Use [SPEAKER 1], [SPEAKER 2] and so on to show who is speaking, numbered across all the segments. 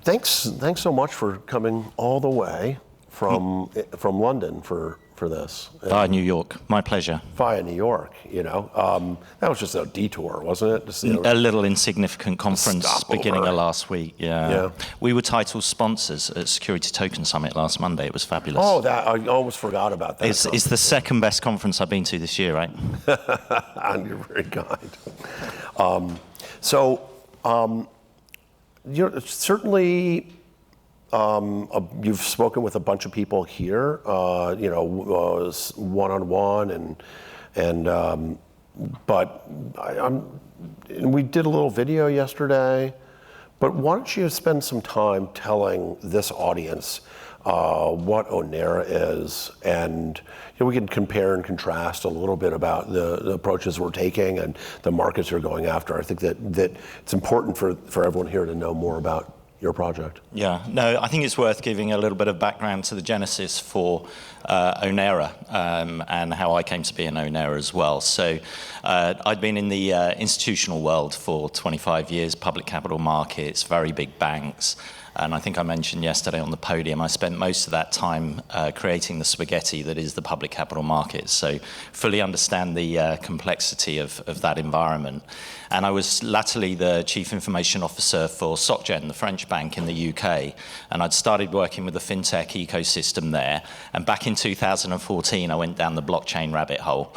[SPEAKER 1] Thanks so much for coming all the way from London for this.
[SPEAKER 2] Via New York, my pleasure.
[SPEAKER 1] Via New York, that was just a detour, wasn't it? Just,
[SPEAKER 2] a little insignificant conference beginning of last week. Yeah. We were title sponsors at Security Token Summit last Monday. It was fabulous.
[SPEAKER 1] Oh, that I almost forgot about that.
[SPEAKER 2] It's the second best conference I've been to this year, right?
[SPEAKER 1] And you're very kind. You're certainly. You've spoken with a bunch of people here, one-on-one, but we did a little video yesterday. But why don't you spend some time telling this audience what Ownera is, and we can compare and contrast a little bit about the approaches we're taking and the markets we're going after. I think that it's important for everyone here to know more about your project.
[SPEAKER 2] Yeah, no, I think it's worth giving a little bit of background to the genesis for Ownera and how I came to be in Ownera as well. So I'd been in the institutional world for 25 years, public capital markets, very big banks. And I think I mentioned yesterday on the podium, I spent most of that time creating the spaghetti that is the public capital markets. So fully understand the complexity of that environment. And I was latterly the Chief Information Officer for SocGen, the French bank in the UK. And I'd started working with the fintech ecosystem there. And back in 2014, I went down the blockchain rabbit hole.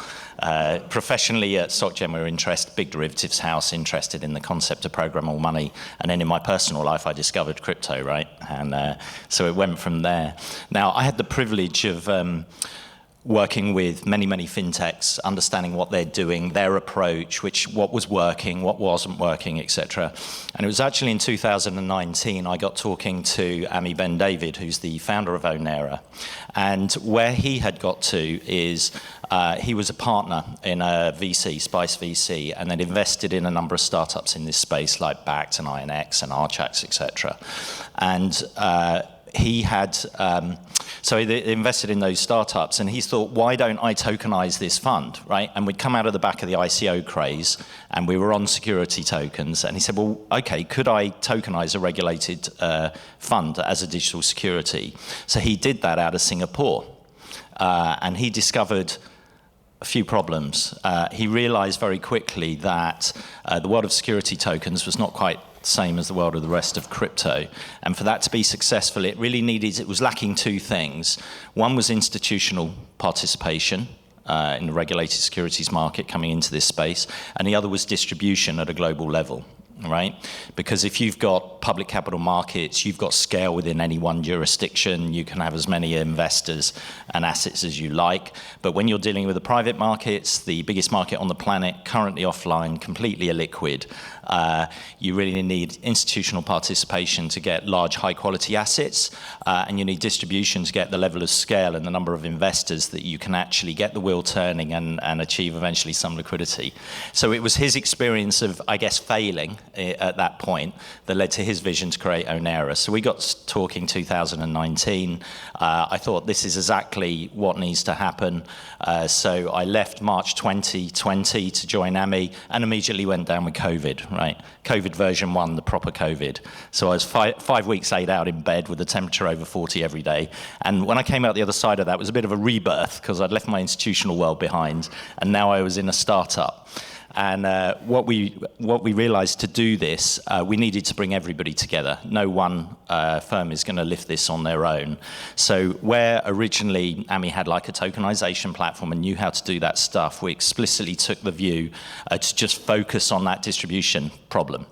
[SPEAKER 2] Professionally at SocGen, we were big derivatives house, interested in the concept of programmable money. And then in my personal life, I discovered crypto, right? And so it went from there. Now, I had the privilege of working with many fintechs, understanding what they're doing, their approach, what was working, what wasn't working, etc. And it was actually in 2019 I got talking to Ami Ben David, who's the founder of Ownera. And where he had got to is he was a partner in a VC, Spice VC, and then invested in a number of startups in this space like Bact and INX and Archax, etc. And he had, so he invested in those startups, and he thought, why don't I tokenize this fund, right? And we'd come out of the back of the ICO craze, and we were on security tokens, and he said, well, okay, could I tokenize a regulated fund as a digital security? So he did that out of Singapore, and he discovered a few problems. He realized very quickly that the world of security tokens was not quite the same as the world of the rest of crypto. And for that to be successful, it was lacking two things. One was institutional participation in the regulated securities market coming into this space, and the other was distribution at a global level. Right? Because if you've got public capital markets, you've got scale within any one jurisdiction, you can have as many investors and assets as you like. But when you're dealing with the private markets, the biggest market on the planet, currently offline, completely illiquid, you really need institutional participation to get large, high-quality assets, and you need distribution to get the level of scale and the number of investors that you can actually get the wheel turning and achieve eventually some liquidity. So it was his experience of, I guess, failing at that point that led to his vision to create Ownera. So we got talking 2019. I thought this is exactly what needs to happen. So I left March 2020 to join AMI and immediately went down with COVID, right? COVID version 1, the proper COVID. So I was 5 weeks laid out in bed with a temperature over 40 every day. And when I came out the other side of that, it was a bit of a rebirth because I'd left my institutional world behind and now I was in a startup. And what we realized to do this, we needed to bring everybody together. No one firm is going to lift this on their own. So where originally AMI had like a tokenization platform and knew how to do that stuff, we explicitly took the view to just focus on that distribution problem.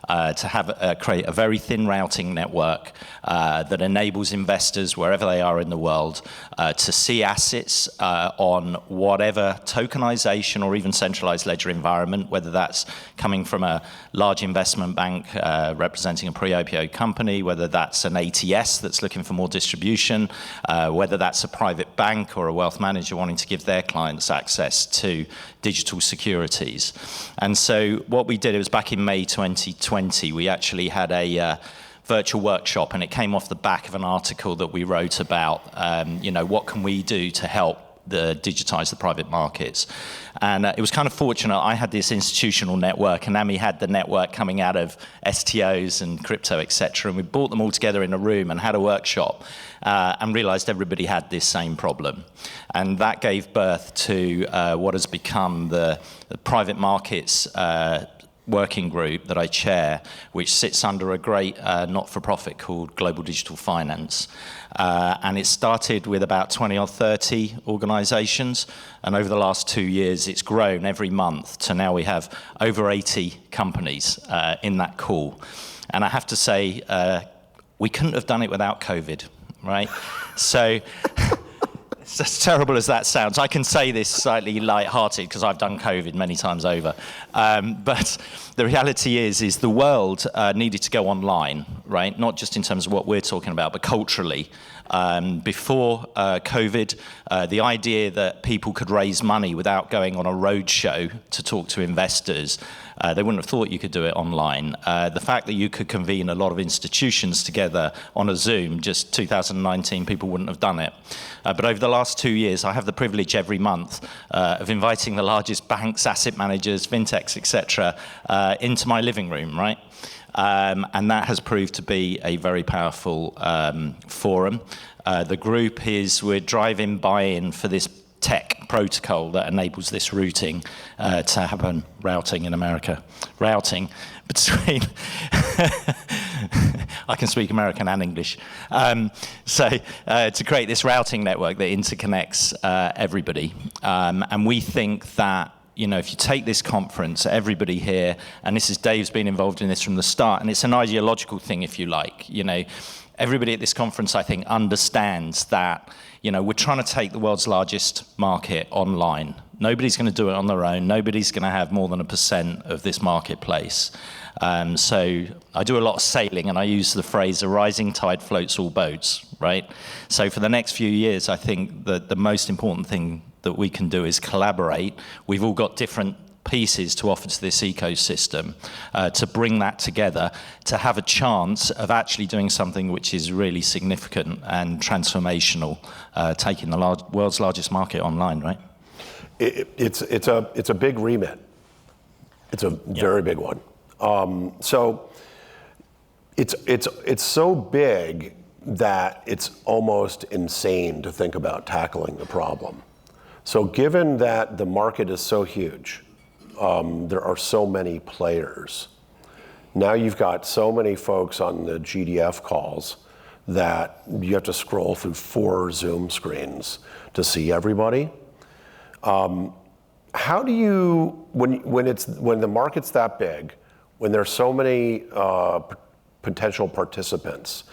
[SPEAKER 2] To have create a very thin routing network that enables investors wherever they are in the world to see assets on whatever tokenization or even centralized ledger environment, whether that's coming from a large investment bank representing a pre-IPO company, whether that's an ATS that's looking for more distribution, whether that's a private bank or a wealth manager wanting to give their clients access to digital securities. And so what we did, it was back in May 2020, we actually had a virtual workshop, and it came off the back of an article that we wrote about, what can we do to help digitize the private markets. And it was kind of fortunate. I had this institutional network, and Ami had the network coming out of STOs and crypto, et cetera. And we brought them all together in a room and had a workshop and realized everybody had this same problem. And that gave birth to what has become the private markets working group that I chair, which sits under a great not-for-profit called Global Digital Finance. And it started with about 20 or 30 organizations. And over the last 2 years, it's grown every month to now we have over 80 companies in that call. And I have to say, we couldn't have done it without COVID, right? So, as terrible as that sounds, I can say this slightly light-hearted because I've done COVID many times over. But the reality is the world needed to go online, right? Not just in terms of what we're talking about, but culturally. Before COVID, the idea that people could raise money without going on a roadshow to talk to investors, they wouldn't have thought you could do it online. The fact that you could convene a lot of institutions together on a Zoom, just 2019, people wouldn't have done it. But over the last 2 years, I have the privilege every month of inviting the largest banks, asset managers, fintechs, etc., into my living room, right? And that has proved to be a very powerful forum. The group we're driving buy-in for this tech protocol that enables this routing to happen, routing in America, routing between, I can speak American and English. To create this routing network that interconnects everybody. And we think that, you know, if you take this conference, everybody here, and this is Dave's been involved in this from the start, and it's an ideological thing, if you like. You know, everybody at this conference, I think, understands that, you know, we're trying to take the world's largest market online. Nobody's going to do it on their own. Nobody's going to have more than 1% of this marketplace. So I do a lot of sailing, and I use the phrase, a rising tide floats all boats, right? So for the next few years, I think that the most important thing that we can do is collaborate. We've all got different pieces to offer to this ecosystem, to bring that together, to have a chance of actually doing something which is really significant and transformational, taking the world's largest market online, right?
[SPEAKER 1] It's a big remit. It's a very big one. So it's so big that it's almost insane to think about tackling the problem. So given that the market is so huge, there are so many players. Now you've got so many folks on the GDF calls that you have to scroll through 4 Zoom screens to see everybody. How do you, when the market's that big, when there's so many potential participants,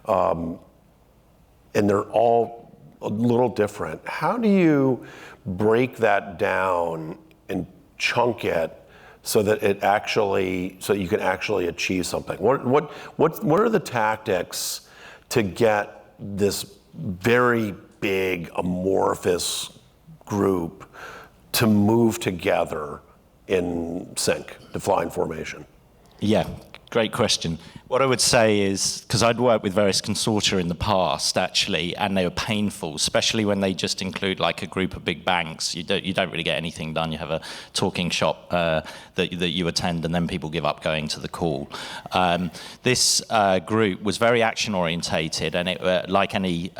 [SPEAKER 1] and they're all a little different, how do you break that down and chunk it so that you can actually achieve something? What are the tactics to get this very big amorphous group to move together in sync, to fly in formation?
[SPEAKER 2] Yeah, great question. What I would say is, because I'd worked with various consortia in the past, actually, and they were painful, especially when they just include like a group of big banks. You don't really get anything done. You have a talking shop that you attend, and then people give up going to the call. This group was very action orientated, and it, like any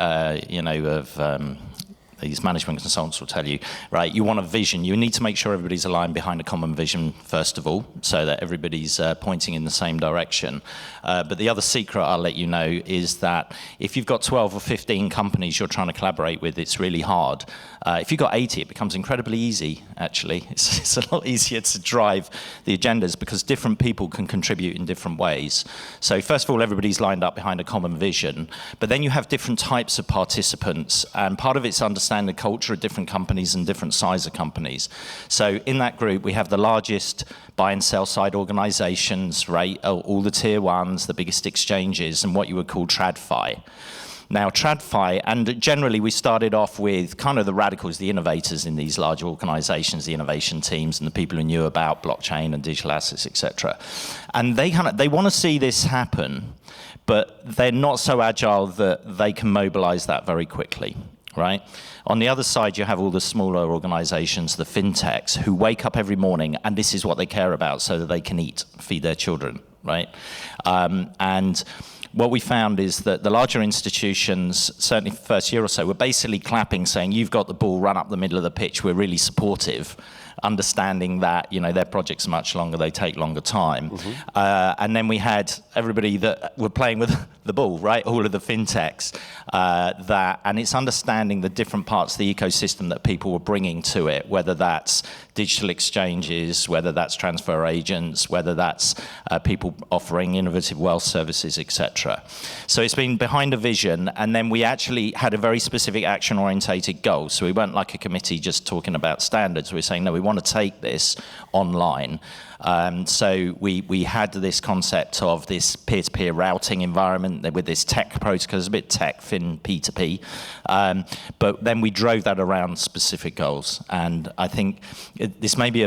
[SPEAKER 2] these management consultants will tell you, right, you want a vision. You need to make sure everybody's aligned behind a common vision, first of all, so that everybody's pointing in the same direction. But the other secret I'll let you know is that if you've got 12 or 15 companies you're trying to collaborate with, it's really hard. If you've got 80, it becomes incredibly easy, actually. It's a lot easier to drive the agendas because different people can contribute in different ways. So first of all, everybody's lined up behind a common vision, but then you have different types of participants, and part of it's understanding the culture of different companies and different size of companies. So in that group, we have the largest buy and sell side organizations, right? All the tier ones, the biggest exchanges, and what you would call TradFi. Now, TradFi, and generally we started off with kind of the radicals, the innovators in these large organizations, the innovation teams, and the people who knew about blockchain and digital assets, etc. And they want to see this happen, but they're not so agile that they can mobilize that very quickly. right? On the other side, you have all the smaller organizations, the fintechs, who wake up every morning and this is what they care about so that they can eat, feed their children, right? And what we found is that the larger institutions, certainly for the first year or so, were basically clapping, saying, you've got the ball, run up the middle of the pitch, we're really supportive, understanding that, you know, their projects are much longer, they take longer time. And then we had everybody that were playing with the ball, right? All of the fintechs, and it's understanding the different parts of the ecosystem that people were bringing to it, whether that's digital exchanges, whether that's transfer agents, whether that's people offering innovative wealth services, etc. So it's been behind a vision, and then we actually had a very specific action-orientated goal. So we weren't like a committee just talking about standards. We were saying, no, we want to take this online. So we had this concept of this peer-to-peer routing environment with this tech protocol. It's a bit tech, fin, P2P. But then we drove that around specific goals. And I think this may be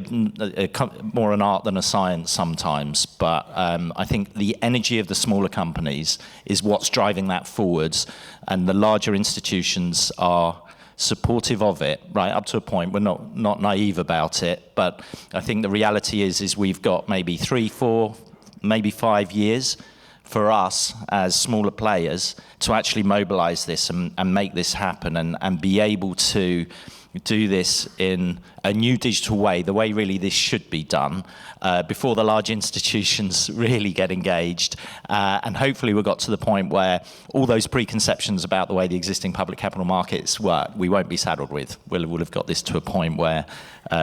[SPEAKER 2] more an art than a science sometimes, but I think the energy of the smaller companies is what's driving that forwards. And the larger institutions are supportive of it, right, up to a point. We're not naive about it, but I think the reality is we've got maybe 3, 4, maybe 5 years for us as smaller players to actually mobilize this and make this happen and be able to do this in a new digital way, the way really this should be done, before the large institutions really get engaged. And hopefully we've got to the point where all those preconceptions about the way the existing public capital markets work, we won't be saddled with. We'll have got this to a point where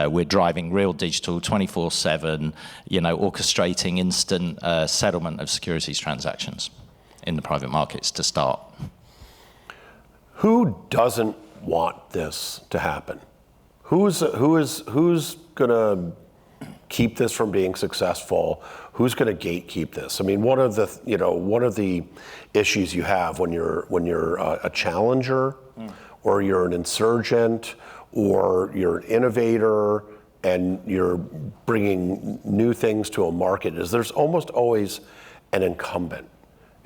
[SPEAKER 2] we're driving real digital 24/7, you know, orchestrating instant settlement of securities transactions in the private markets to start.
[SPEAKER 1] Who doesn't want this to happen? Who's going to keep this from being successful? Who's going to gatekeep this? I mean, what are the issues you have when you're a challenger, or you're an insurgent, or you're an innovator, and you're bringing new things to a market? Is there's almost always an incumbent,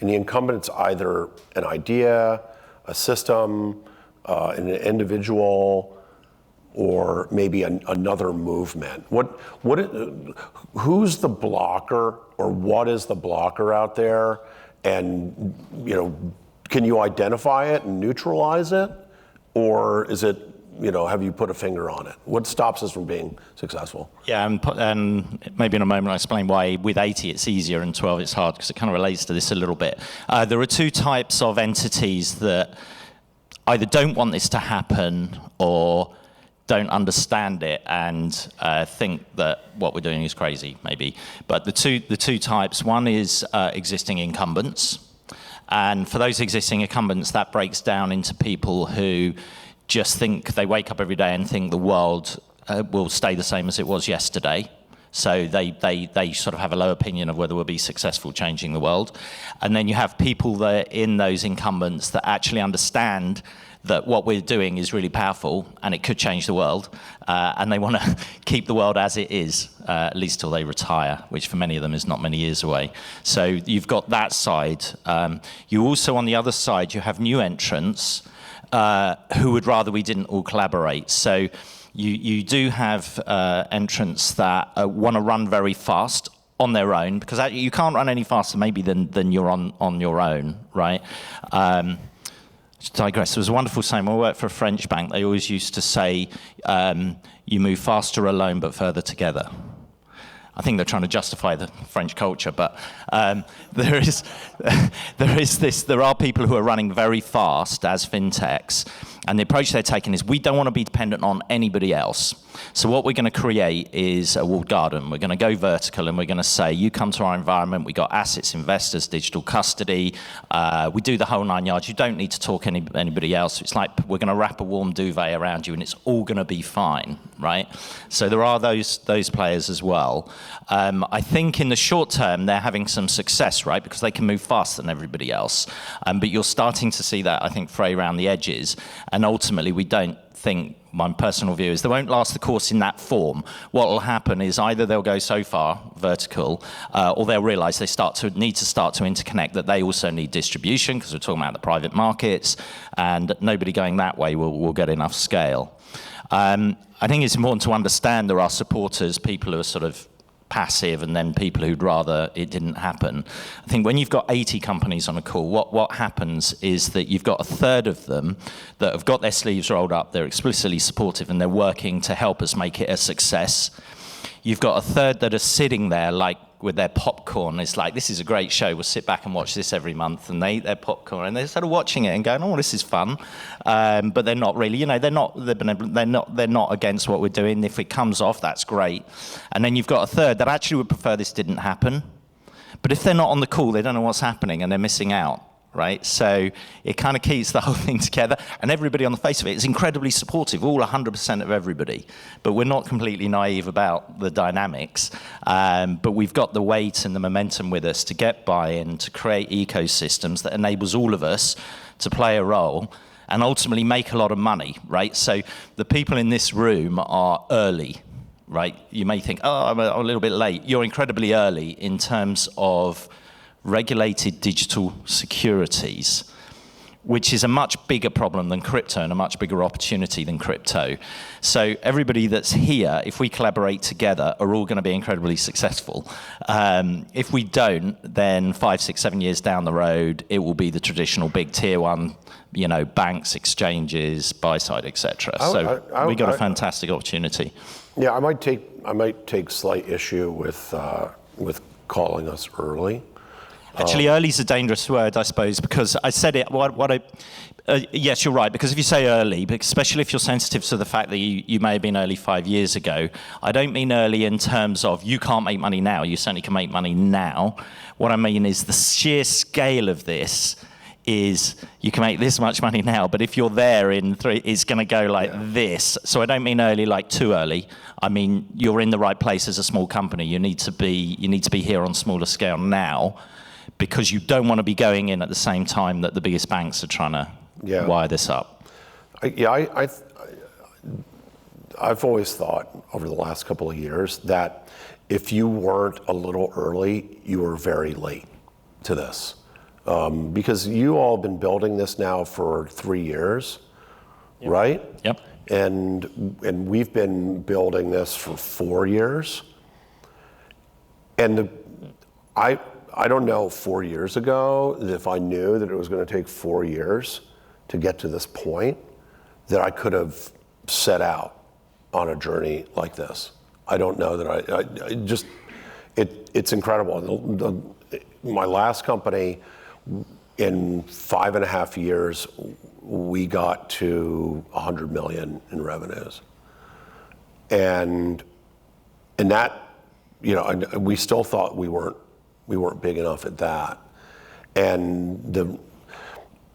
[SPEAKER 1] and the incumbent's either an idea, a system, an individual, or maybe another movement. Who's the blocker, or what is the blocker out there? And, you know, can you identify it and neutralize it, or is it, you know, have you put a finger on it? What stops us from being successful? Yeah,
[SPEAKER 2] and maybe in a moment I'll explain why with 80 it's easier and 12 it's hard, because it kind of relates to this a little bit. There are two types of entities that either don't want this to happen or don't understand it and think that what we're doing is crazy, maybe. But the two types, one is existing incumbents. And for those existing incumbents, that breaks down into people who just think, they wake up every day and think the world will stay the same as it was yesterday. So they sort of have a low opinion of whether we'll be successful changing the world. And then you have people that in those incumbents that actually understand that what we're doing is really powerful and it could change the world, and they want to keep the world as it is, at least till they retire, which for many of them is not many years away. So you've got that side. You also, on the other side, you have new entrants who would rather we didn't all collaborate. So you do have entrants that want to run very fast on their own, because you can't run any faster maybe than you're on your own, right? To digress, there was a wonderful saying when I worked for a French bank. They always used to say, you move faster alone but further together. I think they're trying to justify the French culture, but there are people who are running very fast as fintechs, and the approach they're taking is we don't want to be dependent on anybody else. So what we're going to create is a walled garden. We're going to go vertical, and we're going to say, you come to our environment, we got assets, investors, digital custody, we do the whole 9 yards. You don't need to talk to anybody else. It's like we're going to wrap a warm duvet around you, and it's all going to be fine, right? So there are those players as well. I think in the short term, they're having some success, right? Because they can move faster than everybody else. But you're starting to see that, I think, fray around the edges. And ultimately, we don't think, my personal view is they won't last the course in that form. What will happen is either they'll go so far vertical, or they'll realize they need to start to interconnect, that they also need distribution, because we're talking about the private markets, and nobody going that way will get enough scale. I think it's important to understand there are supporters, people who are sort of passive, and then people who'd rather it didn't happen. I think when you've got 80 companies on a call, what happens is that you've got a third of them that have got their sleeves rolled up, they're explicitly supportive, and they're working to help us make it a success. You've got a third that are sitting there like with their popcorn. It's like, this is a great show, we'll sit back and watch this every month, and they eat their popcorn and they're sort of watching it and going, oh, this is fun, but they're not really, they're not against what we're doing. If it comes off, that's great. And then you've got a third that actually would prefer this didn't happen, but if they're not on the call, they don't know what's happening and they're missing out. Right, so it kind of keeps the whole thing together, and everybody on the face of it is incredibly supportive, all 100% of everybody. But we're not completely naive about the dynamics. But we've got the weight and the momentum with us to get buy-in, to create ecosystems that enables all of us to play a role and ultimately make a lot of money. Right, so the people in this room are early. Right, you may think, oh, I'm a little bit late. You're incredibly early in terms of regulated digital securities, which is a much bigger problem than crypto and a much bigger opportunity than crypto. So everybody that's here, if we collaborate together, are all going to be incredibly successful. If we don't, then 5, 6, 7 years down the road, it will be the traditional big tier one, banks, exchanges, buy side, etc. So we got a fantastic opportunity.
[SPEAKER 1] Yeah, I might take slight issue with calling us early.
[SPEAKER 2] Actually, early is a dangerous word, I suppose, because I said it. Yes, you're right. Because if you say early, especially if you're sensitive to the fact that you may have been early 5 years ago, I don't mean early in terms of you can't make money now. You certainly can make money now. What I mean is the sheer scale of this is you can make this much money now, but if you're there in 3, it's going to go like this. So I don't mean early like too early. I mean you're in the right place as a small company. You need to be here on smaller scale now, because you don't want to be going in at the same time that the biggest banks are trying to wire this up.
[SPEAKER 1] I've always thought over the last couple of years that if you weren't a little early, you were very late to this. Because you all have been building this now for 3 years, right?
[SPEAKER 2] Yep.
[SPEAKER 1] And we've been building this for 4 years. And I don't know 4 years ago that if I knew that it was going to take 4 years to get to this point, that I could have set out on a journey like this. I don't know that it's incredible. My last company, in 5.5 years, we got to 100 million in revenues. And that, and we still thought we weren't big enough at that. And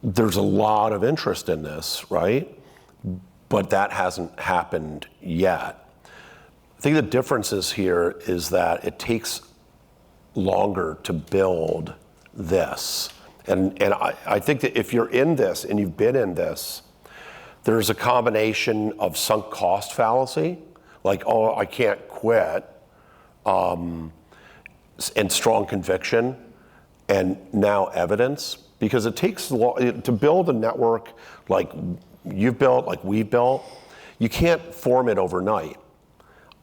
[SPEAKER 1] there's a lot of interest in this, right? But that hasn't happened yet. I think the difference here is that it takes longer to build this. And I think that if you're in this and you've been in this, there's a combination of sunk cost fallacy, like, oh, I can't quit, and strong conviction, and now evidence, because it takes to build a network like you've built, like we've built, you can't form it overnight.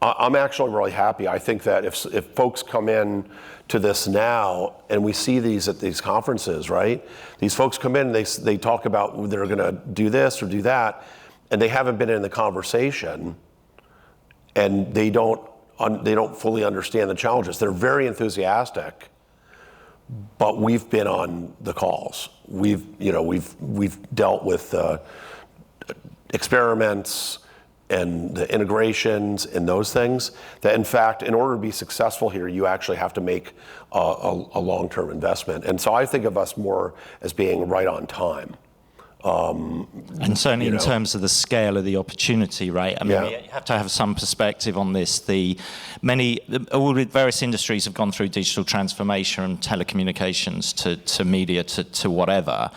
[SPEAKER 1] I'm actually really happy. I think that if folks come in to this now, and we see these at these conferences, right? These folks come in, they talk about they're going to do this or do that, and they haven't been in the conversation, and they don't fully understand the challenges. They're very enthusiastic, but we've been on the calls. We've dealt with experiments and the integrations and those things, that in fact, in order to be successful here, you actually have to make a long-term investment. And so I think of us more as being right on time.
[SPEAKER 2] And certainly in terms of the scale of the opportunity, right? I mean, you have to have some perspective on this. All the various industries have gone through digital transformation, from telecommunications to media to whatever.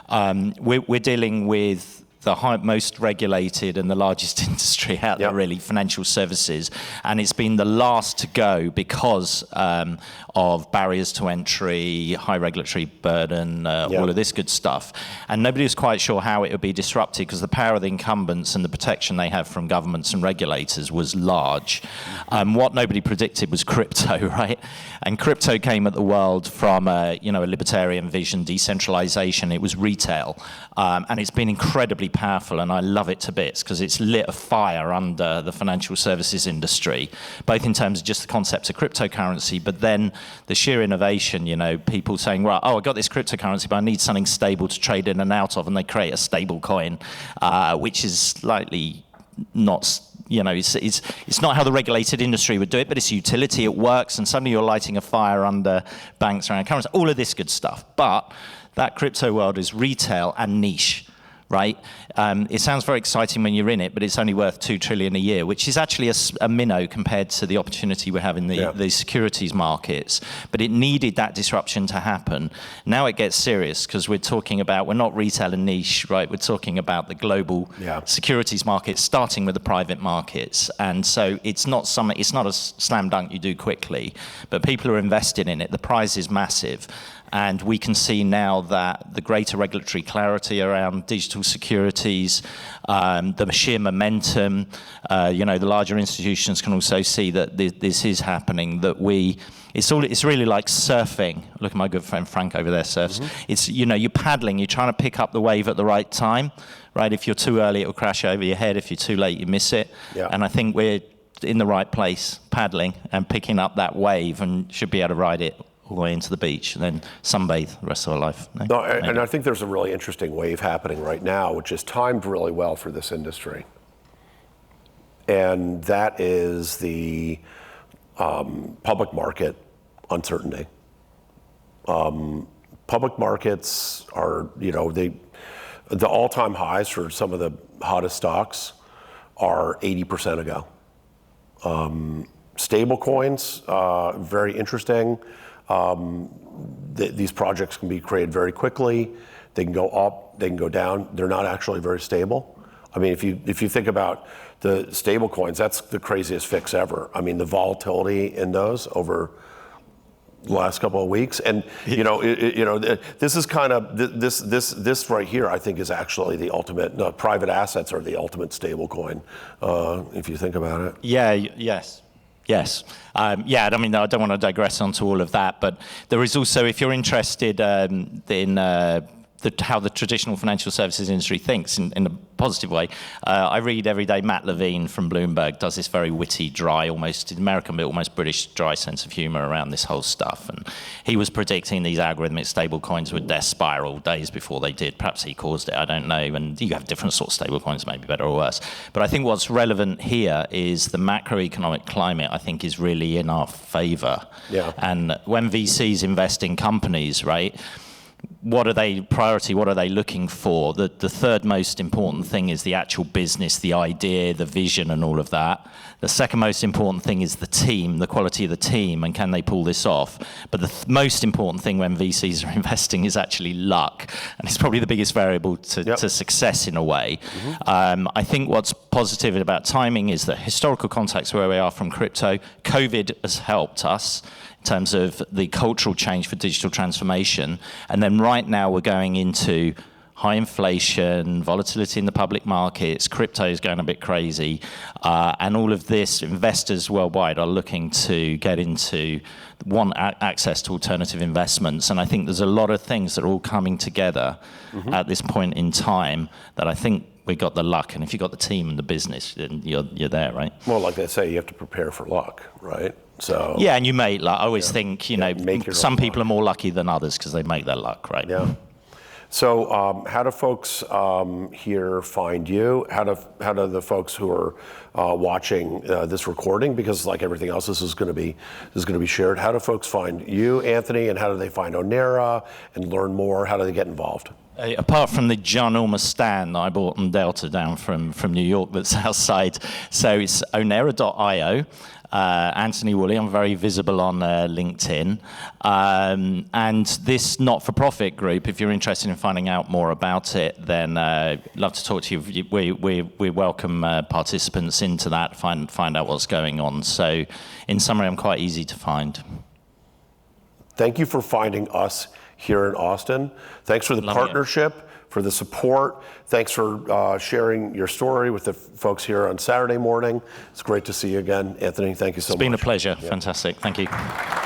[SPEAKER 2] We're dealing with most regulated and the largest industry out there,
[SPEAKER 1] Yep.
[SPEAKER 2] really, financial services. And it's been the last to go because of barriers to entry, high regulatory burden, all of this good stuff. And nobody was quite sure how it would be disrupted because the power of the incumbents and the protection they have from governments and regulators was large. What nobody predicted was crypto, right? And crypto came at the world from a libertarian vision, decentralization. It was retail. And it's been incredibly powerful, and I love it to bits because it's lit a fire under the financial services industry, both in terms of just the concept of cryptocurrency, but then the sheer innovation, people saying, right, I got this cryptocurrency, but I need something stable to trade in and out of, and they create a stable coin, which is slightly not, it's not how the regulated industry would do it, but it's utility, it works, and suddenly you're lighting a fire under banks around currency, all of this good stuff. But that crypto world is retail and niche, right? It sounds very exciting when you're in it, but it's only worth $2 trillion a year, which is actually a minnow compared to the opportunity we have in the securities markets. But it needed that disruption to happen. Now it gets serious because we're not retail and niche, right? We're talking about the global securities markets, starting with the private markets. And so it's not a slam dunk you do quickly, but people are invested in it. The prize is massive. And we can see now that the greater regulatory clarity around digital securities, the sheer momentum, the larger institutions can also see that this is happening, it's really like surfing. Look at my good friend Frank over there surfs. It's, you're paddling, you're trying to pick up the wave at the right time, right? If you're too early, it'll crash over your head. If you're too late, you miss it. Yeah. And I think we're in the right place, paddling and picking up that wave, and should be able to ride it all the way into the beach and then sunbathe the rest of our life.
[SPEAKER 1] And I think there's a really interesting wave happening right now, which is timed really well for this industry. And that is the public market uncertainty. Public markets are, the all-time highs for some of the hottest stocks are 80% ago. Stable coins, very interesting. These projects can be created very quickly. They can go up, they can go down. They're not actually very stable. I mean, if you think about the stable coins, that's the craziest fix ever. I mean, the volatility in those over the last couple of weeks, and this is kind of this right here. I think is actually the ultimate. Private assets are the ultimate stable coin, if you think about it.
[SPEAKER 2] Yes. I mean, I don't want to digress onto all of that, but there is also, if you're interested in how the traditional financial services industry thinks in a positive way, I read every day Matt Levine from Bloomberg does this very witty, dry, almost American but almost British dry sense of humor around this whole stuff. And he was predicting these algorithmic stable coins would death spiral days before they did. Perhaps he caused it, I don't know. And you have different sorts of stable coins, maybe better or worse. But I think what's relevant here is the macroeconomic climate, I think, is really in our favor. Yeah. And when VCs invest in companies, right, what are they looking for? The third most important thing is the actual business, the idea, the vision, and all of that. The second most important thing is the team, the quality of the team, and can they pull this off? But the most important thing when VCs are investing is actually luck, and it's probably the biggest variable to success in a way. I think what's positive about timing is the historical context where we are from crypto. COVID has helped us in terms of the cultural change for digital transformation. And then right now we're going into high inflation, volatility in the public markets, crypto is going a bit crazy. And all of this, investors worldwide are looking to get into, access to alternative investments. And I think there's a lot of things that are all coming together at this point in time that I think we got the luck, and if you got the team and the business, then you're there, right?
[SPEAKER 1] Well, like they say, you have to prepare for luck, right? So
[SPEAKER 2] yeah, and you make luck. I always think, some people are more lucky than others because they make their luck, right?
[SPEAKER 1] Yeah. So how do folks here find you? How do the folks who are watching this recording, because like everything else, this is going to be shared. How do folks find you, Anthony, and how do they find Ownera and learn more? How do they get involved?
[SPEAKER 2] Apart from the ginormous stand that I bought on Delta down from New York that's outside. So it's Ownera.io. Anthony Woolley, I'm very visible on LinkedIn. And this not-for-profit group, if you're interested in finding out more about it, then love to talk to you. We welcome participants into that, find out what's going on. So in summary, I'm quite easy to find.
[SPEAKER 1] Thank you for finding us here in Austin. Thanks for the partnership, for the support. Thanks for sharing your story with the folks here on Saturday morning. It's great to see you again. Anthony, thank you so much.
[SPEAKER 2] It's been a pleasure. Yeah. Fantastic. Thank you.